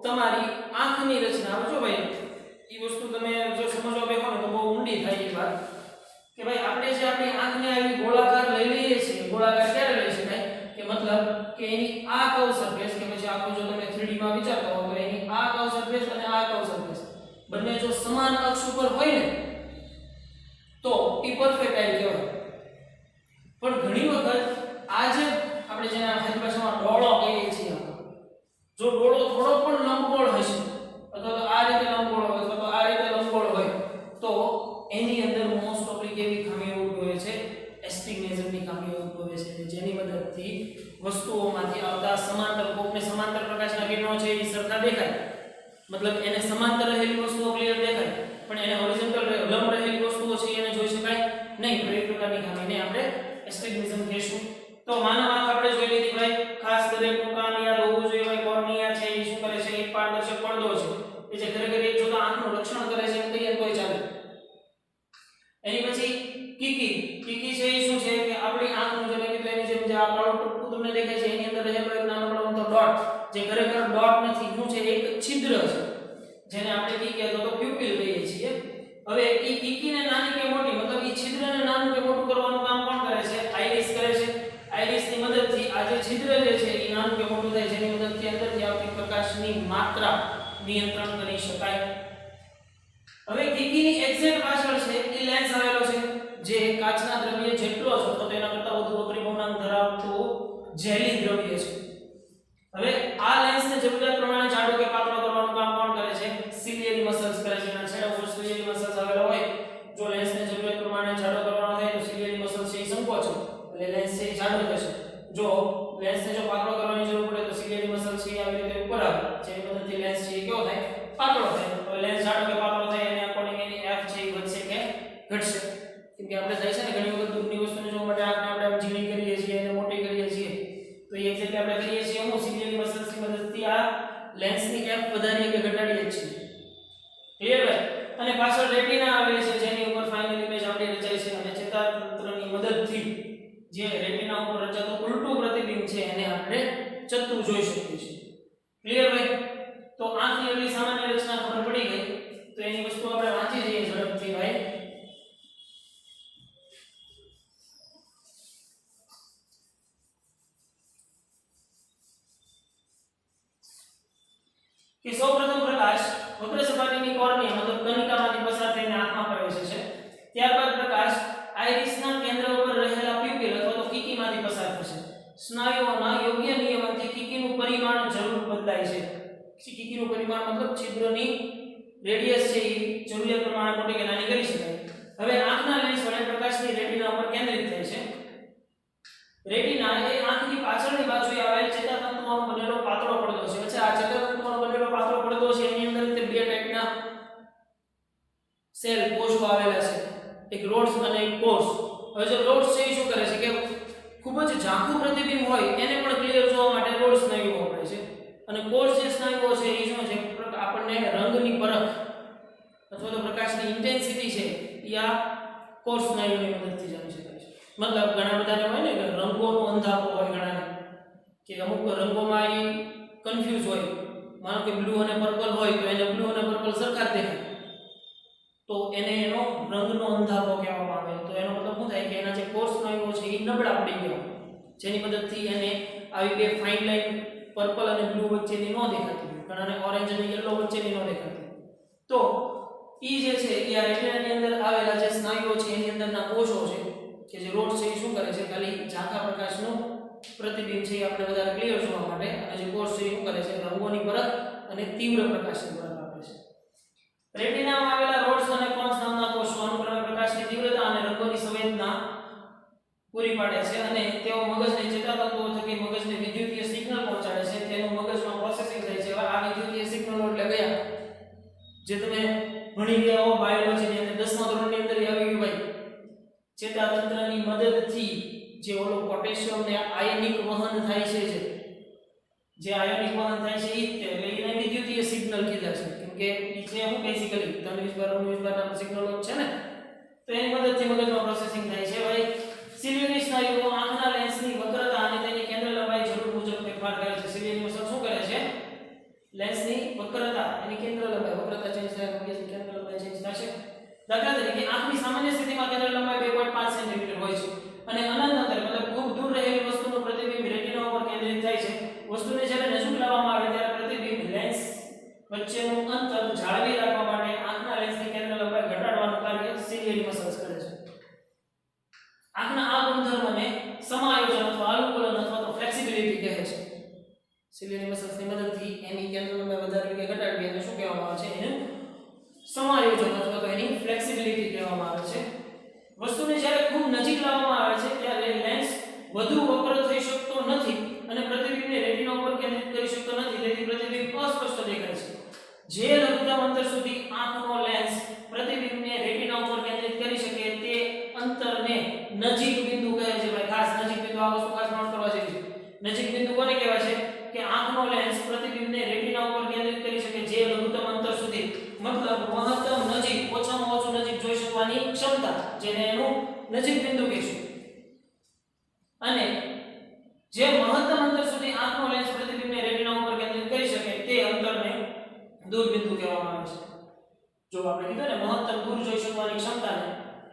તમારી આંખની રચના જો ભાઈ એ વસ્તુ તમે જો સમજવા બેઠો ને તો બહુ ઊંડી થાય એ વાત કે ભાઈ આપણે જે આપણી આંખને આવી ગોળાકાર લઈ લઈએ છીએ ગોળાકાર ક્યારે લઈ શકાય કે મતલબ કે એની આ કર્વ સરફેસ કે પછી આખું જો તમે 3D માં વિચારતા હો તો એની આ કર્વ સરફેસ અને આ કર્વ સરફેસ બંને જો સમાન અક્ષ ઉપર હોય ને તો એ પરફેક્ટ આઈ કહેવાય પણ ઘણી વખત આ જે આપણે જેના હિન્દી ભાષામાં ડોળો કહીએ છીએ જો ડોળો થોડો પણ લંબગોળ હશે અથવા તો આ રીતે લંબગોળ હોય અથવા તો આ રીતે લંબગોળ હોય તો એની અંદર મોસ્ટ ઓફલી કેવી ખામીઓ ઉદ્ભવે છે એસ્ટિગ્મેઝમની ખામીઓ ઉદ્ભવે છે જેની મદદથી વસ્તુઓમાંથી આવતા સમાંતર કોકને સમાંતર પ્રકાશના કિરણો છે એ સરખા દેખાય મતલબ એને સમાંતર રહેલી વસ્તુઓ ક્લિયર દેખાય પણ એને હોરિઝોન્ટલ લંબ રહેલી વસ્તુઓ છે એને જોઈ શકાય નહીં તો એ પ્રકારની ખામીને આપણે એસ્ટિગ્મેઝમ કહીશું તો માનવ આંખ આપણે જોઈ લીધી ભાઈ ખાસ દરેકનું કામ યાદ હોવું જોઈએ ભાઈ કોર્નિયા છે એ શું કરે છે એક પારદર્શક પડદો છે એ જે ખરેખર એક જોતા આંખનું રક્ષણ કરે છે એમ કહીએ તોય ચાલે એની પછી કીકી છે એ શું છે કે આપણી આંખનું જે મેં કીધું એની જેમ જે આ કાળો ટપકું તમને દેખાય છે એની અંદર રહેલો એક નાનો અમથો ડોટ જે ખરેખર ડોટ નથી શું છે એક છિદ્ર છે જેને આપણે કીકી અથવા તો પ્યુપિલ કહીએ છીએ હવે એ કીકીને નાની કે મોટી મતલબ એ છિદ્રને નાનું કે મોટું કરવાનું કામ કોણ કરે છે આઇરિસ કરે છે આઇરિસની મદદથી આ જે છિદ્ર જે છે એ નાનું કે મોટું થાય જેની મદદથી અંદરથી આવતી પ્રકાશની માત્રા નિયંત્રણ કરી શકાય હવે કીકીની એક્ઝેક્ટ પાછળ છે એ લેન્સ આવેલો છે જે કાચના દ્રવ્ય જેટલો છે તો તેના કરતાં વધુ વક્રીભવનાંક ધરાવતો જેલી દ્રવ્ય છે હવે આ લેન્સને જરૂરિયાત પ્રમાણે જાડો કે પાતળો કરવાનું કામ કોણ કરે છે સિલિયરી મસલ્સ કરે છે અને છેડા ઉપર સિલિયરી મસલ્સ આવેલા હોય જો લેન્સને જરૂરિયાત પ્રમાણે જાડો કરવાનો થાય તો સિલિયરી મસલ્સ છે એ સંકોચો એટલે લેન્સ છે એ જાડો થશે જો લેન્સને જો પાતળો કરવાની જરૂર પડે તો સિલિયરી મસલ્સ છે આવી રીતે ઉપર આવે જેની મદદથી લેન્સ છે એ કેવો થાય પાતળો થાય તો લેન્સ જાડો કે પાતળો થાય એને અકોર્ડિંગ એની f છે એ વધશે કે ઘટશે કેમ કે આપણે થાય છે ને ઘણી વખત દૂરની વસ્તુને જોવા માટે આપણે આમ ઝીણી કરીએ છીએ અને મોટી કરીએ છીએ તો એ એક્ઝેક્ટ આપણે કરીએ છીએ હું સિલિયરી મસલ્સની મદદથી આ લેન્સની f વધારીએ કે ઘટાડીએ છીએ ક્લિયર ભાઈ અને પાછળ રેટિના આવેલી છે જેની ઉપર ફાઇનલ ઇમેજ આપણી રચાય છે અને ચેતાતંત્રની મદદથી જે રેટિના ઉપર રચાતો ઉલટું પ્રતિબિંબ છે એને આપણે ચત્તુ જોઈ શકીએ છીએ ક્લિયર ભાઈ તો આંખની એટલી સામાન્ય રચના ખબર પડી ગઈ તો એની વસ્તુ આપણે વાંચી જઈએ ઝડપથી ભાઈ કે સૌપ્રથમ પ્રકાશ વક્ર સપાટીની કોર્નિયા મતલબ કણિકામાંથી પસાર થઈને આંખમાં પ્રવેશે છે ત્યારબાદ પ્રકાશ આઇરિસના કેન્દ્ર ઉપર રહેલા પ્યુપિલ અથવા તો કીકીમાંથી પસાર થશે સ્નાયુઓના યોગ્ય નિયમનથી કીકીનું પરિમાણ જરૂર બદલાય છે કીકીનું પરિમાણ મતલબ છિદ્રની રેડિયસ છે એ જરૂરિયાત રેટિના એ આંખની પાછળની બાજુએ આવેલ ચેતાતંતુઓનો બનેલો પાતળો પડદો છે. અચ્છા, આ ચેતાતંતુઓનો બનેલો પાતળો પડદો છે એની અંદર તે બે ટાઈપના સેલ કોષો આવેલા છે, એક રોડ્સ અને એક કોર્સ. હવે જો રોડ્સ છે એ શું કરે છે કે ખૂબ જ ઝાંખું પ્રતિબિંબ હોય એને પણ ક્લિયર જોવા માટે રોડ સ્નાયુઓ વપરાય છે, અને કોર્સ જે સ્નાયુઓ છે એ શું છે, આપણને રંગની પરખ અથવા તો પ્રકાશની ઇન્ટેન્સિટી છે એ આ કોર્સ સ્નાયુની મદદથી જાણી શકાય છે. મતલબ ઘણા બધાને હોય ને કે રંગોનો અંધાપો હોય ઘણાને, કે અમુક રંગોમાં એ કન્ફ્યુઝ હોય. માનો કે બ્લુ અને પર્પલ હોય તો એને બ્લુ અને પર્પલ સરખા જ દેખાય, તો એને એનો રંગનો અંધાપો કહેવામાં આવે. તો એનો મતલબ શું થાય કે એના જે કોર્સ સ્નાયુઓ છે એ નબળા પડી ગયા, જેની મદદથી એને આવી બે ફાઇન લાઇન પર્પલ અને બ્લુ વચ્ચેની ન દેખાતી, ઘણાને ઓરેન્જ અને યલો વચ્ચેની ન દેખાતી. તો ઈ જે છે એ આ રેટિનાની અંદર આવેલા જે સ્નાયુઓ છે એની અંદરના કોષો છે કે જે રોડ છે એ શું કરે છે, ખાલી ઝાંખા પ્રકાશનું પ્રતિબિંબ છે એ આપણે વધારે ક્લિયર જોવા માટે, અને જે કોષ છે એ શું કરે છે, રંગોની પરખ અને તીવ્ર પ્રકાશની પરખ આપે છે. રેટિનામાં આવેલા રોડ્સ અને કોન્સ નામના કોષો અનુક્રમે પ્રકાશની તીવ્રતા અને રંગોની સંવેદના પૂરી પાડે છે, અને તેઓ મગજને ચેતાતંતુઓ થકી મગજને વિદ્યુતીય સિગ્નલ પહોંચાડે છે. તેનું મગજમાં પ્રોસેસિંગ થાય છે. આ વિદ્યુતીય સિગ્નલો એટલે ગયા જે તમે ભણી ગયા હો બાયોલોજીની અંદર 10મા ધોરણની અંદર આવી ગયું ભાઈ, ચેતાતંત્રની મદદથી જે ઓલો પોટેશિયમ ને આયનિક વહન થાય છે, જે આયનિક વહન થાય છે એ એટલે એને વિદ્યુતીય સિગ્નલ કીધા છે, કેમ કે એ છે હું બેઝિકલી તણવીસબારના સિગ્નલો છે ને, તો એની મદદથી મગજમાં પ્રોસેસિંગ થાય છે. ભાઈ સિલિયરી સ્નાયુઓ આંખના લેન્સની વક્રતા અને તેની કેન્દ્ર લંબાઈ જરૂર મુજબ ફેરફાર કરે છે. સિલિયરી મસલ શું કરે છે, લેન્સની વક્રતા એની કેન્દ્ર લંબાઈ, વક્રતા ચેન્જ થાય એટલે કેન્દ્ર લંબાઈ ચેન્જ થશે. દાખલા તરીકે આંખની સામાન્ય સ્થિતિમાં કેન્દ્ર લંબાઈ 2.5 સેન્ટીમીટર હોય છે, અને અનંત અંતરે મતલબ ખૂબ દૂર રહેલી વસ્તુનું પ્રતિબિંબ રેટિના ઉપર કેન્દ્રિત થાય છે. વસ્તુને જ્યારે નજીક લાવવામાં આવે ત્યારે પ્રતિબિંબ લેન્સ વચ્ચેનું અંતર જાળવી રાખવા માટે આંખના લેન્સની કેન્દ્ર લંબાઈ ઘટાડવાનું કાર્ય સિલિયરી મસલ્સ કરે છે. આંખના આ ગુણધર્મને સમાયોજન અથવા અનુકૂલન અથવા તો ફ્લેક્સિબિલિટી કહે છે. સિલિયરી મસલ્સની મદદથી એની કેન્દ્ર લંબાઈ વધારવી કે ઘટાડવી એને શું કહેવામાં આવે છે, એનું સમાયોજન અથવા તો એની ફ્લેક્સિબિલિટી કહેવામાં આવે છે. વસ્તુને જ્યારે ખૂબ નજીક લાવવામાં આવે છે ત્યારે લેન્સ વધુ વક્ર થઈ શકતો નથી અને પ્રતિબિંબને રેટિના ઉપર કેન્દ્રિત કરી શકતો નથી, તેથી પ્રતિબિંબ અસ્પષ્ટ દેખાય છે. જે લઘુત્તમ અંતર સુધી આંખનો લેન્સ પ્રતિબિંબને રેટિના ઉપર કેન્દ્રિત કરી શકે તે અંતરને નજીક બિંદુ કહે છે. ભાઈ ખાસ નજીક બિંદુ, આ વસ્તુ ખાસ નોટ કરવા જેવી છે. નજીક બિંદુ કોને કહેવાય છે કે આંખનો લેન્સ પ્રતિબિંબને રેટિના ઉપર કેન્દ્રિત કરી શકે જે લઘુત્તમ અંતર સુધી, મતલબ મહત્તમ નજીક, ઓછામાં ઓછું નજીક જોઈ શકવાની ક્ષમતા, જેને એનું નજીક બિંદુ કહીશું. અને જે મહત્તમ અંતર સુધી આંખનો લેન્સ પ્રતિબિંબને રેટિના ઉપર કેન્દ્રિત કરી શકે તે અંતરને દૂર બિંદુ કહેવામાં આવે છે. જો આપણે કીધું ને મહત્તમ દૂર જોઈ શકવાની ક્ષમતાને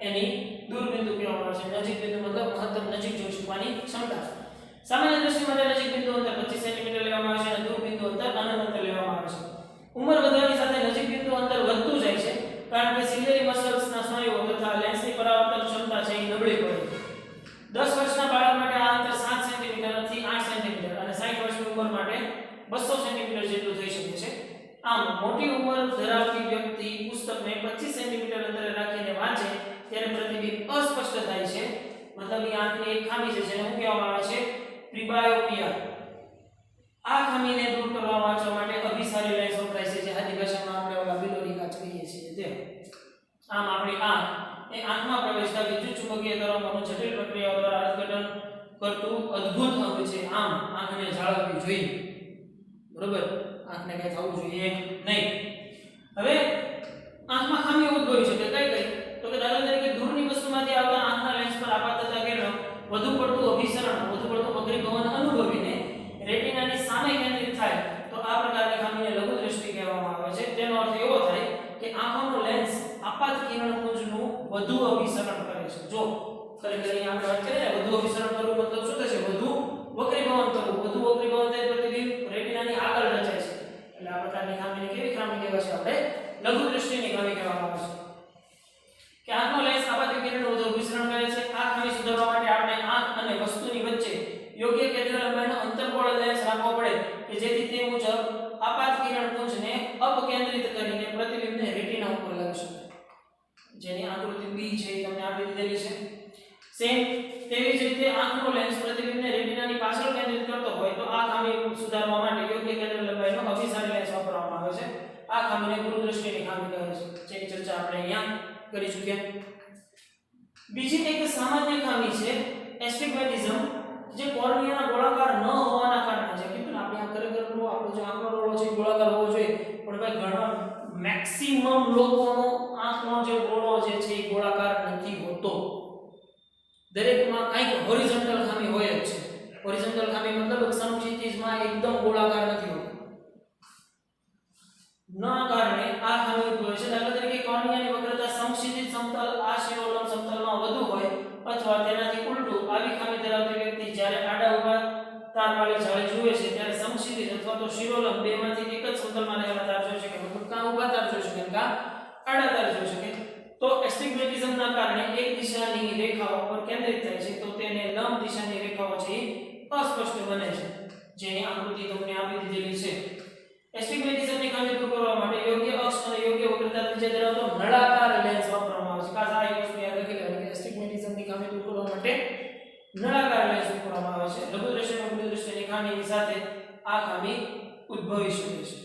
એની દૂર બિંદુ કહેવામાં આવે છે. નજીક બિંદુ મતલબ મહત્તમ નજીક જોઈ શકવાની ક્ષમતા. સામાન્ય દ્રષ્ટિ માટે નજીક બિંદુ અંતર 25 સેન્ટીમીટર લેવામાં આવે છે અને દૂર બિંદુ અંતર અનંત અંતર લેવામાં આવે છે. ઉંમર વધવાની સાથે નજીક બિંદુ અંતર વધતું જાય છે કારણ કે સિલિયરી મસલ્સના સ્નાયુઓ તથા લેન્સની પરાવર્તન ક્ષમતા છે એ નબળી પડે છે. 10 વર્ષના બાળક માટે આ અંતર 7 સેન્ટીમીટરથી 8 સેન્ટીમીટર અને 60 વર્ષની ઉંમર માટે 200 સેન્ટીમીટર જેટલું થઈ શકે છે. આમ મોટી ઉંમર ધરાવતી વ્યક્તિ પુસ્તકને 25 સેન્ટીમીટર અંતરે રાખીને વાંચે ત્યારે પ્રતિબિંબ અસ્પષ્ટ થાય છે. મતલબ એ આંખની એક ખામી છે જેને શું કહેવામાં આવે છે, પ્રિબાયોપિયા. આ ખામીને દૂર કરવા વાંચવા માટે અભિસારી લેન્સ વપરાય છે, જે આદિ ભાષામાં આપણે ઓલા બિલોરી કાચ કહીએ છીએ તે. આમ આપણી આંખ એ આંખમાં પ્રવેશતા વિદ્યુત ચુંબકીય તરંગોનું જટિલ પ્રક્રિયાઓ દ્વારા અર્થઘટન કરતું અદ્ભુત અંગ છે. આમ આંખને જાળવવી જોઈએ, બરોબર, આંખને કઈ થવું જોઈએ નહીં. હવે આંખમાં ખામી ઉદ્ભવી શકે કઈ કઈ, તો કે દાખલા તરીકે દૂરની વસ્તુમાંથી આવતા આંખના લેન્સ પર આપાત થતા કિરણો વધુ પડતું અભિસરણ, વધુ પડતું વક્રીભવન અનુભવીને રેટિનાની સામે કેન્દ્રિત થાય તો આ પ્રકારની ખામીને લઘુ દ્રષ્ટિ કહેવામાં આવે છે. તેનો અર્થ એવો થાય કે આંખોનો લેન્સ આપાત કિરણપુંજનું વધુ અભિસરણ કરે છે. જો ખરેખર અહીં આપણે વાત કરીએ ને વધુ અભિસરણ કરવું મતલબ શું થશે, વધુ વક્રીભવન કરવું. વધુ વક્રીભવન થાય પ્રતિબિંબ રેટિનાની આગળ રચાય છે. એટલે આ પ્રકારની ખામીને કેવી ખામી કહેવાય છે, આપણે લઘુ દ્રષ્ટિની ખામી કહેવામાં આવે છે. કે આંખનો લેન્સ આપાત કિરણનું વધુ અભિસરણ કરે છે. આ ખામી સુધારવા માટે આપણે આંખ અને વસ્તુની વચ્ચે યોગ્ય કેન્દ્ર લંબાઈનો અંતરગોળ લેન્સ રાખવો પડે કે જેથી તે મુજબ આપાત કિરણપુંજને અપકેન્દ્રિત કરીને પ્રતિબિંબને રેટિના ઉપર લાવી શકાય. જેની આકૃતિ B છે એ તમને આપી દીધેલી છે. સેમ તેવી જ રીતે આંખનો લેન્સ પ્રતિબિંબને રેટિનાની પાછળ કેન્દ્રિત કરતો હોય તો આ ખામી સુધારવા માટે યોગ્ય કેન્દ્ર લંબાઈનો અભિસારી લેન્સ વાપરવામાં આવે છે. આ ખામીને દૂરદૃષ્ટિની ખામી કહે છે, જેની ચર્ચા આપણે અહીંયા કરી ચૂક્યા. બીજી એક સામાન્ય ખામી છે એસ્ટિગ્મેટિઝમ, જે કોર્નિયાના ગોળાકાર ન હોવાના કારણે છે. કે આપણે આ ખરેખર આપણો જે આંખનો ડોળો છે ગોળાકાર હોવો જોઈએ, પણ ભાઈ ઘણા મેક્સિમમ લોકોનો આંખનો જે ડોળો જે છે એ ગોળાકાર નથી હોતો. દરેકમાં કંઈક હોરિઝોન્ટલ ખામી હોય જ છે. હોરિઝોન્ટલ ખામી મતલબ સમક્ષિતિજમાં એકદમ ગોળાકાર નથી હોતો. ના કારણે આ ખામી ઉદ્ભવે છે. દાખલા તરીકે કોર્નિયાની વક્રતા સમક્ષિતિજ સમતલ આ શિરોલમ સમતલમાં વધુ હોય અથવા તેનાથી ઉલટું આવી ખામી ધરાવતી વ્યક્તિ જ્યારે આડા ઊભા તારવાળી જાળી જુએ છે ત્યારે સમક્ષિતિજ અથવા તો શિરોલમ બેમાંથી એક જ સમતલમાં રહેલા તાર જોઈ શકે, મતલબ કાં ઊભા તાર જોઈ શકે કાં આડા તાર જોઈ શકે. તો એસ્ટિગ્મેટિઝમના કારણે એક દિશાની રેખાઓ પર કેન્દ્રિત થાય છે તો તેને લંબ દિશાની રેખાઓ છે અસ્પષ્ટ બને છે, જેની આકૃતિ તમને આપી દીધેલી છે. એસ્ટિગ્મેટિઝમની ખામી દૂર કરવા માટે યોગ્ય અક્ષ અને યોગ્ય વક્રતા ત્રિજ્યા ધરાવતો નળાકાર લેન્સ વાપરવામાં આવે છે. ખાસ આ એક વસ્તુ યાદ રાખી લેવાની કે એસ્ટિગ્મેટિઝમની ખામી દૂર કરવા માટે નળાકાર લેન્સ વાપરવામાં આવે છે. લઘુ દ્રષ્ટિ અને ઉચ્ચ દ્રષ્ટિની ખામીની સાથે આ ખામી ઉદ્ભવી શકે છે.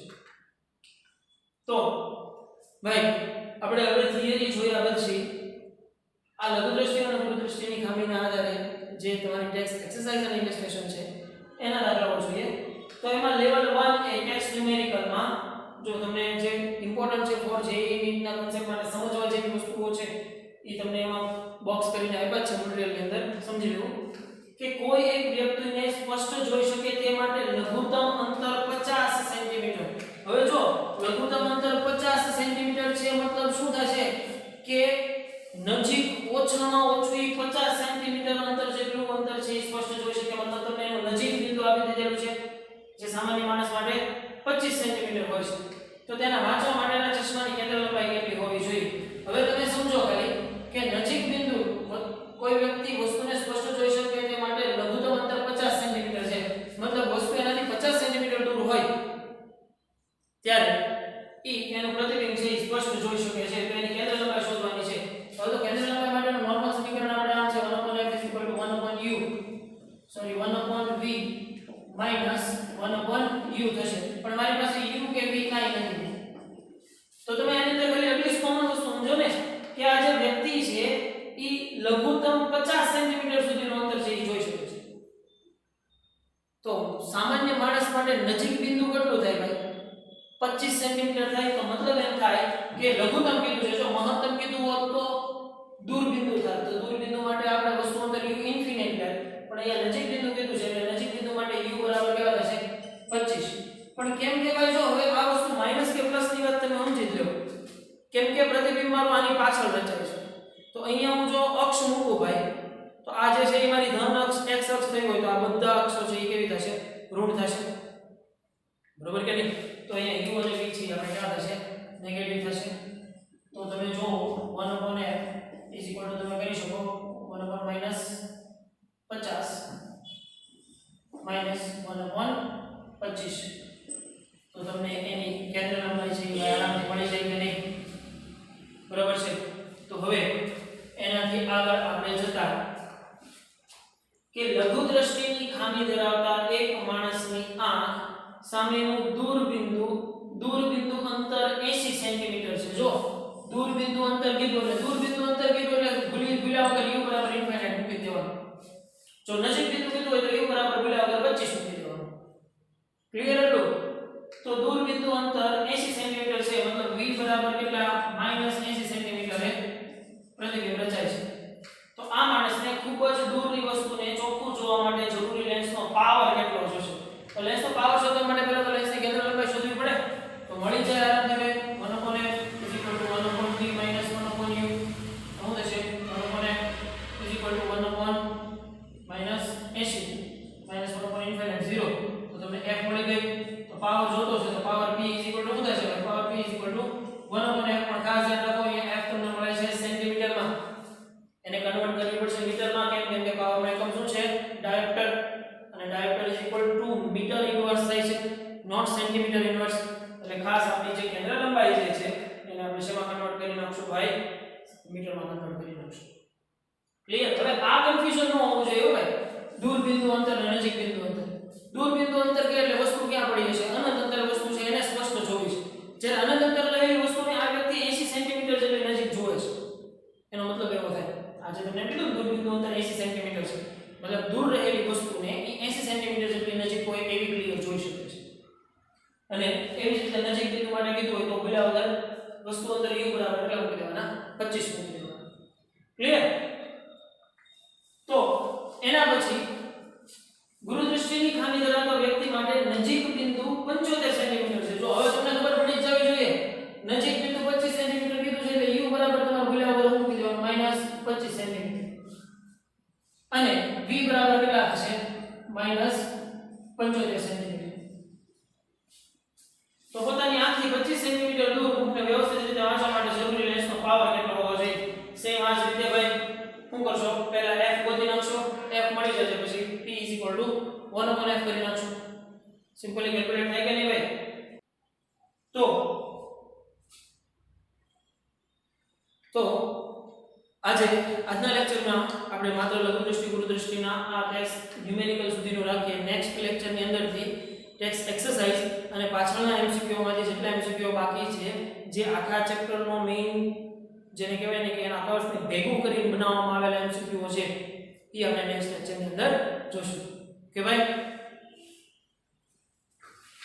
તો ભાઈ આપણે હવે થિયરી જોયા પછી આ લઘુ દ્રષ્ટિ અને ઉચ્ચ દ્રષ્ટિની ખામીના આધારે જે તમારી ટેક્સ્ટ એક્સરસાઇઝ અને ઇલસ્ટ્રેશન છે એના દાખલાઓ જોઈએ. તો એમાં લેવલ 1 એ ટેક્સ્ટ ન્યુમેરિકલમાં જો તમને જે ઇમ્પોર્ટન્ટ છે ફોર જેઈઈ નીટના કોન્સેપ્ટ માટે સમજવા જેવી વસ્તુઓ છે એ તમને એમાં બોક્સ કરીને આપ્યા છે મટીરીયલની અંદર. સમજી લો કે કોઈ એક વ્યક્તિને સ્પષ્ટ જોઈ શકે તે માટે લઘુત્તમ અંતર 50 સેન્ટીમીટર. હવે જો લઘુત્તમ અંતર 50 સેન્ટીમીટર છે મતલબ શું થશે કે નજીક ઓછામાં ઓછું 50 સેન્ટીમીટર અંતર જેટલું અંતર છે એ સ્પષ્ટ જોઈ શકે. મતલબ તમને એનું નજીક બિંદુ આપી દીધેલું છે જે સામાન્ય માણસ માટે 25 સેન્ટીમીટર હોય છે. તો તેના વાંચવા માટેના ચશ્માની કેન્દ્ર લંબાઈ કેટલી હોવી જોઈએ? હવે તમે સમજો ખાલી કે નજીક બિંદુ કોઈ વ્યક્તિ વસ્તુને સ્પષ્ટ જોઈ શકે તે માટે લઘુત્તમ અંતર 50 સેન્ટીમીટર છે. મતલબ વસ્તુ એનાથી 50 સેન્ટીમીટર દૂર હોય ત્યારે એનું પ્રતિબિંબ છે એ સ્પષ્ટ જોઈ શકે છે. તો એની કેન્દ્ર લંબાઈ શોધવાની છે. હવે તો કેન્દ્ર લંબાઈ માટેનું નોર્મલ સમીકરણ આપણે આમ છે 1/f = 1/u minus 1/u થશે. પણ મારી પાસે u કે v કાઈ નથી. તો તમે આની અંદર ખાલી એટલી કોમન વસ્તુ સમજો ને કે આ જે વ્યક્તિ છે ઈ લઘુત્તમ 50 સેન્ટીમીટર સુધીનું અંતર છે એ જોઈ શકે છે. તો સામાન્ય માણસ માટે નજીક બિંદુ કેટલું થાય ભાઈ? 25 સેન્ટીમીટર થાય. તો મતલબ એમ થાય કે લઘુત્તમ કીધું છે, જો મહત્તમ કીધું હોત તો દૂર બિંદુ થાય. તો દૂર બિંદુ માટે આપણે વસ્તુ અંતર u ઇન્ફિનિટ થાય. પણ અહીંયા નજીક બિંદુ કીધું છે એટલે નજીક બિંદુ માટે u બરાબર કેવા થશે? 25. પણ કેમ કે ભાઈ જો હવે આ વસ્તુ માઈનસ કે પ્લસ ની વાત તમે સમજી લો. કેમ કે પ્રતિબિંબ મારું આની પાછળ રચાય છે. તો અહીંયા હું જો અક્ષ મૂકું ભાઈ તો આ જે છે એ મારી ધન અક્ષ x અક્ષ થઈ હોય તો આ બધા અક્ષો છે એ કેવી થશે? ઋણ થશે. બરોબર કે નહીં? તો અહીંયા u અને v છે આપણે ક્યાં થશે? નેગેટિવ થશે. તો તમે જો 1/f તમે કરી શકો 1/- 50 minus 1/25. તો તમને એની કેન્દ્ર લંબાઈ છે એ આરામથી મળી જાય કે નહીં? બરાબર છે. તો હવે એનાથી આગળ આપણે જતા કે લઘુ દ્રષ્ટિની ખામી ધરાવતા એક માણસની આંખ સામેનું દૂર બિંદુ અંતર 80 સેન્ટીમીટર છે. જો દૂર બિંદુ અંતર કીધું એટલે ભૂલ્યા વગર u બરાબર ઇન્ફિનિટ મૂકી દેવાનું. જો નજીક બિંદુ કીધું હોય તો u બરાબર ભૂલ્યા વગર 25 મૂકી દેવાનું. ક્લિયર એટલું? તો દૂર બિંદુ અંતર 80 સેન્ટીમીટર છે મતલબ v બરાબર કેટલા? -80 સેન્ટીમીટરે પ્રતિબિંબ રચાય છે. તો આ માણસને ખૂબ જ દૂરની વસ્તુને ચોખ્ખું જોવા માટે જરૂરી લેન્સનો પાવર કેટલો જોશે? તો લેન્સનો પાવર શોધવા માટે પહેલા તો લેન્સની કેન્દ્ર લંબાઈ શોધવી પડે. તો મળી જાય આરામથી 1/f = 1/v - 1/u. શું થશે? 1/f = 1/- 80 -1/∞ 0. તો તમને f મળી ગઈ. તો પાવર જોતો છે તો પાવર p = શું થશે? Power p = 1/f. પણ ખાસ યાદ રાખો અહીંયા f તમને મળે છે સેન્ટીમીટરમાં. એને કન્વર્ટ કરવી પડશે મીટરમાં. કેમ કે પાવરનો એકમ શું છે? ડાયોપ્ટર. અને ડાયોપ્ટર = મીટર ઇન્વર્સ થાય છે, નોટ સેન્ટીમીટર ઇન્વર્સ. એટલે ખાસ આપણી જે કેન્દ્ર લંબાઈ જે છે એને આપણે શેમાં કન્વર્ટ કરી નાખશું ભાઈ? મીટરમાં કન્વર્ટ કરી નાખશું. ક્લિયર? હવે આ કન્ફ્યુઝન ન હોવું જોઈએ હો ભાઈ. દૂર બિંદુ અંતર અને નજીક બિંદુ અંતર. દૂર બિંદુ અંતર કે એટલે વસ્તુ ક્યાં પડી હશે? અનંત અંતર વસ્તુ છે એને સ્પષ્ટ જોવી છે. જ્યારે અનંત અંતર રહેલી વસ્તુને આ વ્યક્તિ 80 સેન્ટીમીટર જેટલી નજીક જોવે છે. એનો મતલબ એવો થાય, આજે તમને કીધું દૂર બિંદુ અંતર 80 સેન્ટીમીટર છે. મતલબ દૂર રહેલી વસ્તુને 80 સેન્ટીમીટર જેટલી નજીક હોય એવી ક્લિયર જોઈ શકે છે. અને એવી જ રીતે નજીક બિંદુ માટે કીધું હોય તો ભૂલ્યા વગર વસ્તુ અંતર u બરાબર કેટલા મૂકી દેવાના? 25 મૂકી દેવાના. ક્લિયર? તો એના પછી ગુરુદૃષ્ટિની ખામી ધરાવતા વ્યક્તિ માટે નજીક બિંદુ 75 સેન્ટીમીટર છે. જો હવે તમને ખબર પડી જ જવી જોઈએ, નજીક બિંદુ 25 સેન્ટીમીટર કીધું છે એટલે u બરાબર તમારે ભૂલ્યા વગર મૂકી દેવાનું -25 સેન્ટીમીટર. અને v બરાબર કેટલા થશે? -75 સેન્ટીમીટર. તો પોતાની આંખથી 25 સેન્ટીમીટર દૂર બુકને વ્યવસ્થિત રીતે વાંચવા માટે જરૂરી લેન્સનો પાવર કેટલો હોવો જોઈએ? સેમ આ જ રીતે ભાઈ શું કરશો? પહેલા f ગોતી નાખશો, f મળી જશે, પછી p 1/f કરી નાખશો. સિમ્પલી કેલ્ક્યુલેટ થાય કે નહીં ભાઈ? તો આજે આજના લેક્ચરમાં આપણે માત્ર લઘુદૃષ્ટિ ગુરુદૃષ્ટિના આ ટેક્સ્ટ ન્યુમેરિકલ સુધીનું રાખીએ. નેક્સ્ટ લેક્ચરની અંદરથી ટેક્સ્ટ એક્સરસાઇઝ અને પાછળના એમસીક્યુ માંથી જેટલા એમસીક્યુ બાકી છે, જે આખા ચેપ્ટરનો મેઇન જેને કહેવાય ને કે એના કોર્સને ભેગું કરીને બનાવવામાં આવેલા એમસીક્યુ છે, એ આપણે નેક્સ્ટ લેક્ચરની અંદર જોશું. કે ભાઈ